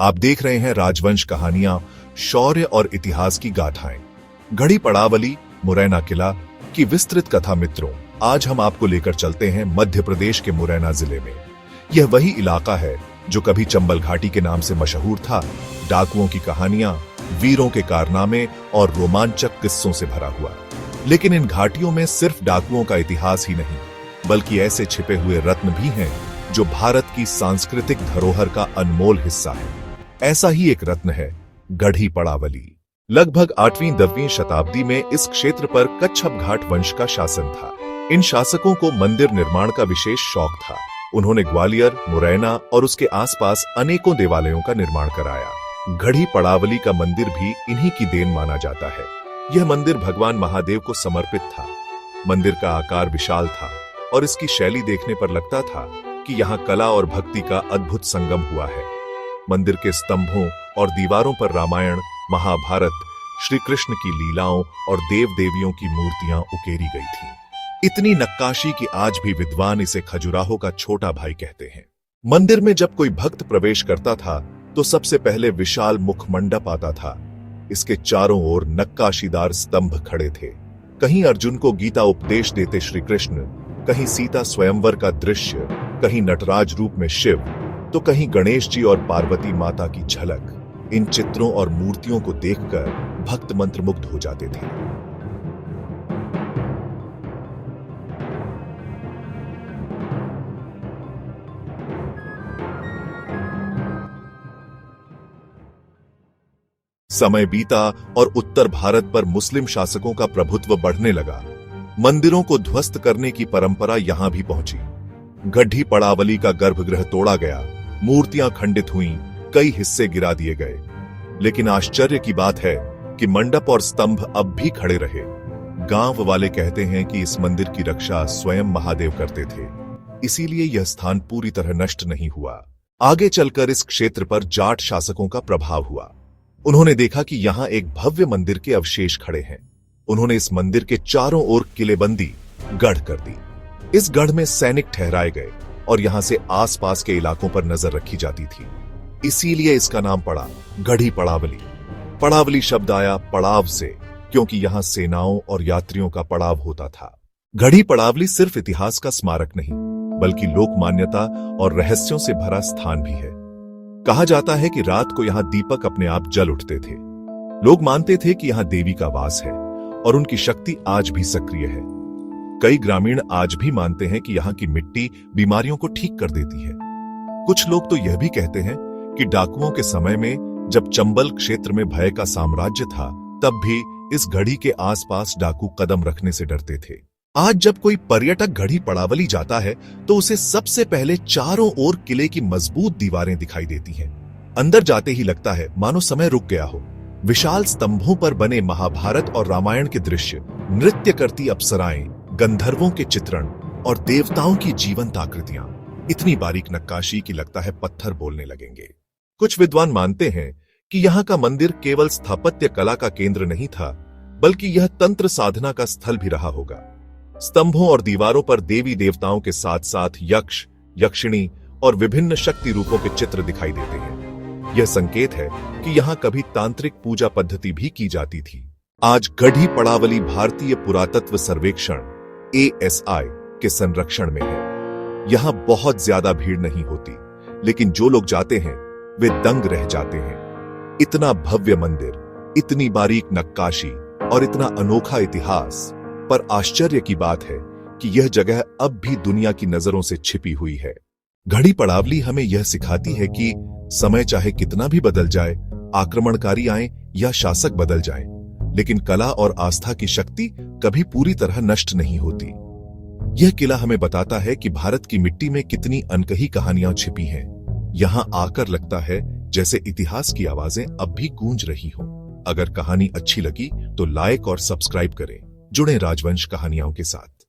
आप देख रहे हैं राजवंश कहानियां, शौर्य और इतिहास की गाथाएं। गढ़ी पड़ावली मुरैना किला की विस्तृत कथा। मित्रों, आज हम आपको लेकर चलते हैं मध्य प्रदेश के मुरैना जिले में। यह वही इलाका है जो कभी चंबल घाटी के नाम से मशहूर था। डाकुओं की कहानियां, वीरों के कारनामे और रोमांचक किस्सों से भरा हुआ। लेकिन इन घाटियों में सिर्फ डाकुओं का इतिहास ही नहीं, बल्कि ऐसे छिपे हुए रत्न भी हैं जो भारत की सांस्कृतिक धरोहर का अनमोल हिस्सा है। ऐसा ही एक रत्न है गढ़ी पड़ावली। लगभग 8वीं-10वीं शताब्दी में इस क्षेत्र पर कच्छप घाट वंश का शासन था। इन शासकों को मंदिर निर्माण का विशेष शौक था। उन्होंने ग्वालियर, मुरैना और उसके आसपास अनेकों देवालयों का निर्माण कराया। गढ़ी पड़ावली का मंदिर भी इन्हीं की देन माना जाता है। यह मंदिर भगवान महादेव को समर्पित था। मंदिर का आकार विशाल था और इसकी शैली देखने पर लगता था कि यहाँ कला और भक्ति का अद्भुत संगम हुआ है। मंदिर के स्तंभों और दीवारों पर रामायण, महाभारत, श्री कृष्ण की लीलाओं और देव देवियों की मूर्तियां उकेरी गई थीं। इतनी नक्काशी कि आज भी विद्वान इसे खजुराहो का छोटा भाई कहते हैं। मंदिर में जब कोई भक्त प्रवेश करता था तो सबसे पहले विशाल मुख मंडप आता था। इसके चारों ओर नक्काशीदार स्तंभ खड़े थे। कहीं अर्जुन को गीता उपदेश देते श्री कृष्ण, कहीं सीता स्वयंवर का दृश्य, कहीं नटराज रूप में शिव, तो कहीं गणेश जी और पार्वती माता की झलक। इन चित्रों और मूर्तियों को देखकर भक्त मंत्रमुग्ध हो जाते थे। समय बीता और उत्तर भारत पर मुस्लिम शासकों का प्रभुत्व बढ़ने लगा। मंदिरों को ध्वस्त करने की परंपरा यहां भी पहुंची। गढ़ी पड़ावली का गर्भगृह तोड़ा गया, मूर्तियां खंडित हुईं, कई हिस्से गिरा दिए गए। लेकिन आश्चर्य की बात है कि मंडप और स्तंभ अब भी खड़े रहे। गांव वाले कहते हैं कि इस मंदिर की रक्षा स्वयं महादेव करते थे, इसीलिए यह स्थान पूरी तरह नष्ट नहीं हुआ। आगे चलकर इस क्षेत्र पर जाट शासकों का प्रभाव हुआ। उन्होंने देखा कि यहां एक भव्य मंदिर के अवशेष खड़े हैं। उन्होंने इस मंदिर के चारों ओर किलेबंदी गढ़ कर दी। इस गढ़ में सैनिक ठहराए गए और यहां से आसपास के इलाकों पर नजर रखी जाती थी। इसीलिए इसका नाम पड़ा गढ़ी पड़ावली। पड़ावली शब्द आया पड़ाव से, क्योंकि यहां सेनाओं और यात्रियों का पड़ाव होता था। गढ़ी पड़ावली सिर्फ इतिहास का स्मारक नहीं, बल्कि लोक मान्यता और रहस्यों से भरा स्थान भी है। कहा जाता है कि रात को यहां दीपक अपने आप जल उठते थे। लोग मानते थे कि यहां देवी का वास है और उनकी शक्ति आज भी सक्रिय है। कई ग्रामीण आज भी मानते हैं कि यहाँ की मिट्टी बीमारियों को ठीक कर देती है। कुछ लोग तो यह भी कहते हैं कि डाकुओं के समय में जब चंबल क्षेत्र में भय का साम्राज्य था, तब भी इस गढ़ी के आसपास डाकू कदम रखने से डरते थे। आज जब कोई पर्यटक गढ़ी पड़ावली जाता है तो उसे सबसे पहले चारों ओर किले की मजबूत दीवारें दिखाई देती हैं। अंदर जाते ही लगता है मानो समय रुक गया हो। विशाल स्तंभों पर बने महाभारत और रामायण के दृश्य, नृत्य करती अप्सराएं, गंधर्वों के चित्रण और देवताओं की जीवंत आकृतियां, इतनी बारीक नक्काशी कि लगता है पत्थर बोलने लगेंगे। कुछ विद्वान मानते हैं कि यहाँ का मंदिर केवल स्थापत्य कला का केंद्र नहीं था, बल्कि यह तंत्र साधना का स्थल भी रहा होगा। स्तंभों और दीवारों पर देवी देवताओं के साथ साथ यक्ष, यक्षिणी और विभिन्न शक्ति रूपों के चित्र दिखाई देते हैं। यह संकेत है कि यहाँ कभी तांत्रिक पूजा पद्धति भी की जाती थी। आज गढ़ी पड़ावली भारतीय पुरातत्व सर्वेक्षण ASI के संरक्षण में है। यहाँ बहुत ज्यादा भीड़ नहीं होती, लेकिन जो लोग जाते हैं वे दंग रह जाते हैं। इतना भव्य मंदिर, इतनी बारीक नक्काशी और इतना अनोखा इतिहास, पर आश्चर्य की बात है कि यह जगह अब भी दुनिया की नजरों से छिपी हुई है। गढ़ी पड़ावली हमें यह सिखाती है कि समय चाहे कितना भी बदल जाए, आक्रमणकारी आए या शासक बदल जाएं, लेकिन कला और आस्था की शक्ति कभी पूरी तरह नष्ट नहीं होती। यह किला हमें बताता है कि भारत की मिट्टी में कितनी अनकही कहानियां छिपी हैं। यहां आकर लगता है जैसे इतिहास की आवाजें अब भी गूंज रही हों। अगर कहानी अच्छी लगी तो लाइक और सब्सक्राइब करें। जुड़े राजवंश कहानियों के साथ।